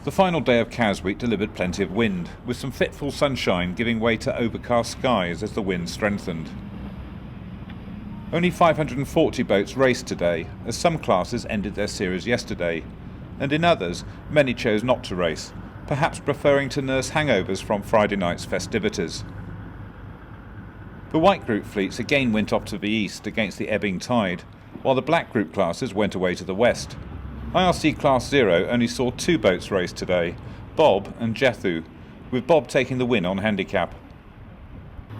The final day of Cowes Week delivered plenty of wind, with some fitful sunshine giving way to overcast skies as the wind strengthened. Only 540 boats raced today, as some classes ended their series yesterday, and in others, many chose not to race, perhaps preferring to nurse hangovers from Friday night's festivities. The white group fleets again went off to the east against the ebbing tide, while the black group classes went away to the west. IRC Class 0 only saw 2 boats race today, Bob and Jethu, with Bob taking the win on handicap.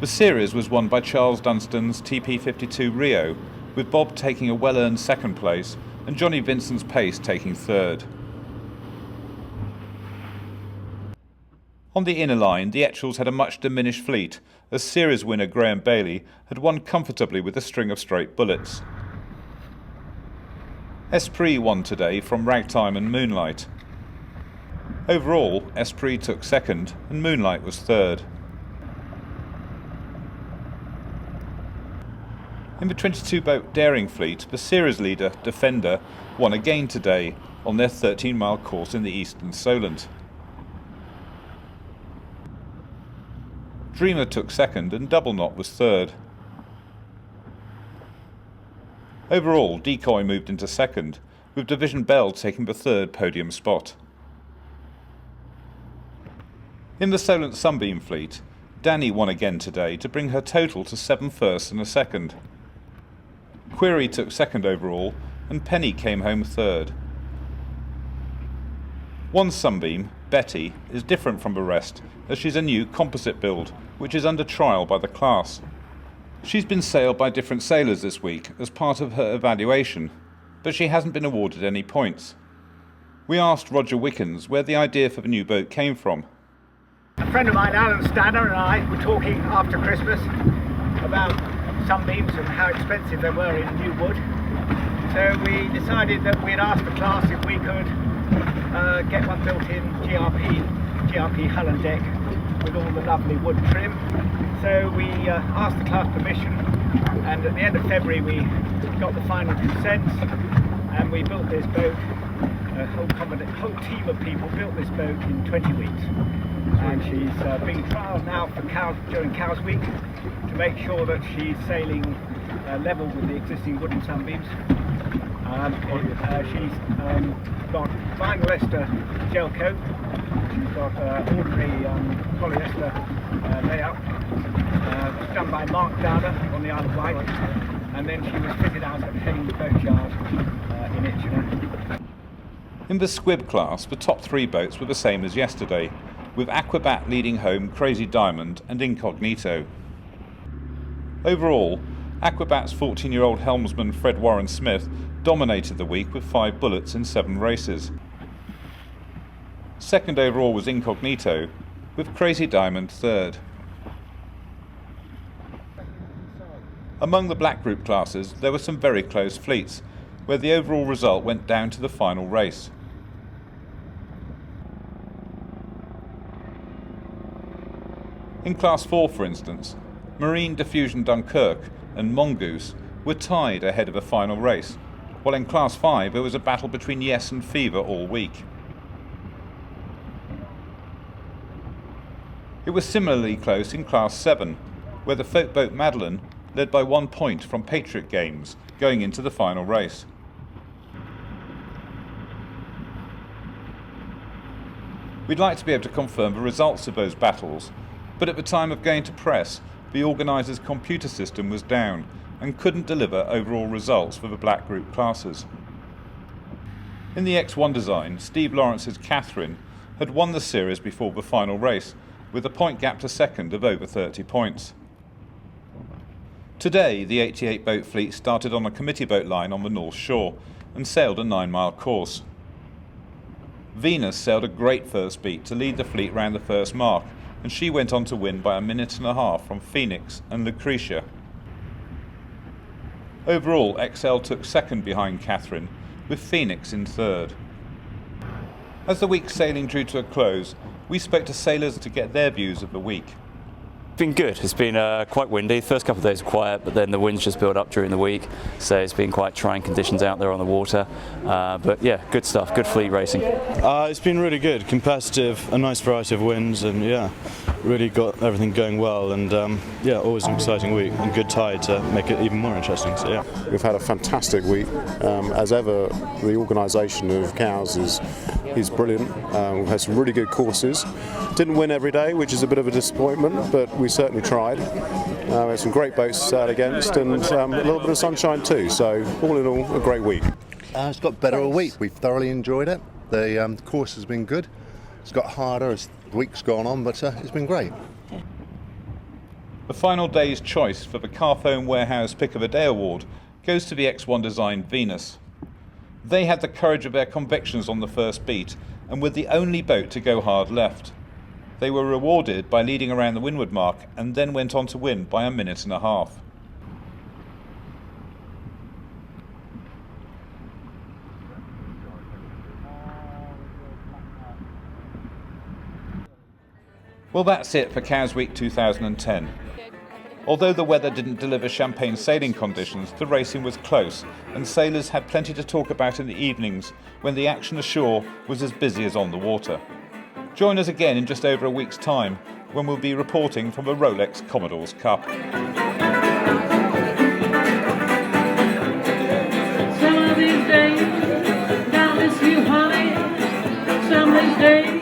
The series was won by Charles Dunstan's TP52 Rio, with Bob taking a well-earned second place and Johnny Vincent's Pace taking third. On the inner line, the Etchells had a much diminished fleet, as series winner Graham Bailey had won comfortably with a string of straight bullets. Esprit won today from Ragtime and Moonlight. Overall, Esprit took second and Moonlight was third. In the 22-boat Daring fleet, the series leader, Defender, won again today on their 13-mile course in the eastern Solent. Dreamer took second and Double Knot was third. Overall, Decoy moved into second, with Division Bell taking the third podium spot. In the Solent Sunbeam fleet, Danny won again today to bring her total to 7 firsts and a second. Query took second overall, and Penny came home third. One Sunbeam, Betty, is different from the rest, as she's a new composite build, which is under trial by the class. She's been sailed by different sailors this week as part of her evaluation, but she hasn't been awarded any points. We asked Roger Wickens where the idea for the new boat came from. A friend of mine, Alan Stanner, and I were talking after Christmas about sunbeams and how expensive they were in new wood. So we decided that we'd ask the class if we could get one built in GRP hull and deck with all the lovely wood trim. So we asked the class permission, and at the end of February we got the final consents, and we built this boat. A whole team of people built this boat in 20 weeks, and she's being trialled now for during Cowes Week to make sure that she's sailing level with the existing wooden sunbeams. She's got vinyl ester gel coat. She's got ordinary polyester layout. Done by Mark Downer on the Isle of Wight, and then she was fitted out at Haynes Boat Yard in Itchenor. In the Squib class, the top 3 boats were the same as yesterday, with Aquabat leading home Crazy Diamond and Incognito. Overall, Aquabat's 14-year-old helmsman Fred Warren Smith dominated the week with 5 bullets in 7 races. Second overall was Incognito, with Crazy Diamond third. Among the black group classes, there were some very close fleets, where the overall result went down to the final race. In Class 4, for instance, Marine Diffusion Dunkirk and Mongoose were tied ahead of the final race, while in Class 5 there was a battle between Yes and Fever all week. It was similarly close in Class 7, where the folk boat Madeline led by 1 point from Patriot Games going into the final race. We'd like to be able to confirm the results of those battles, but at the time of going to press, the organisers' computer system was down and couldn't deliver overall results for the black group classes. In the X1 design, Steve Lawrence's Catherine had won the series before the final race, with a point gap to second of over 30 points. Today, the 88-boat fleet started on a committee boat line on the North Shore and sailed a 9-mile course. Venus sailed a great first beat to lead the fleet round the first mark, and she went on to win by 1.5 minutes from Phoenix and Lucretia. Overall, XL took second behind Catherine, with Phoenix in third. As the week's sailing drew to a close, we spoke to sailors to get their views of the week. Been good. It's been quite windy. The first couple of days were quiet, but then the winds just built up during the week, so it's been quite trying conditions out there on the water. But yeah, good stuff. Good fleet racing. It's been really good, competitive, a nice variety of winds, and yeah, really got everything going well. And yeah, always an exciting week and good tide to make it even more interesting. So yeah, we've had a fantastic week. As ever, the organisation of Cowes is brilliant. We've had some really good courses. Didn't win every day, which is a bit of a disappointment, but we certainly tried. We had some great boats to sail against, and a little bit of sunshine too. So all in all, a great week. It's got better all week. We've thoroughly enjoyed it. The course has been good. It's got harder as the week's gone on, but it's been great. The final day's choice for the Carphone Warehouse Pick of the Day award goes to the X1 Design Venus. They had the courage of their convictions on the first beat and were the only boat to go hard left. They were rewarded by leading around the windward mark and then went on to win by a minute and a half. Well, that's it for Cowes Week 2010. Although the weather didn't deliver champagne sailing conditions, the racing was close and sailors had plenty to talk about in the evenings when the action ashore was as busy as on the water. Join us again in just over a week's time when we'll be reporting from the Rolex Commodore's Cup. Some of these days, I miss you, honey. Some of these days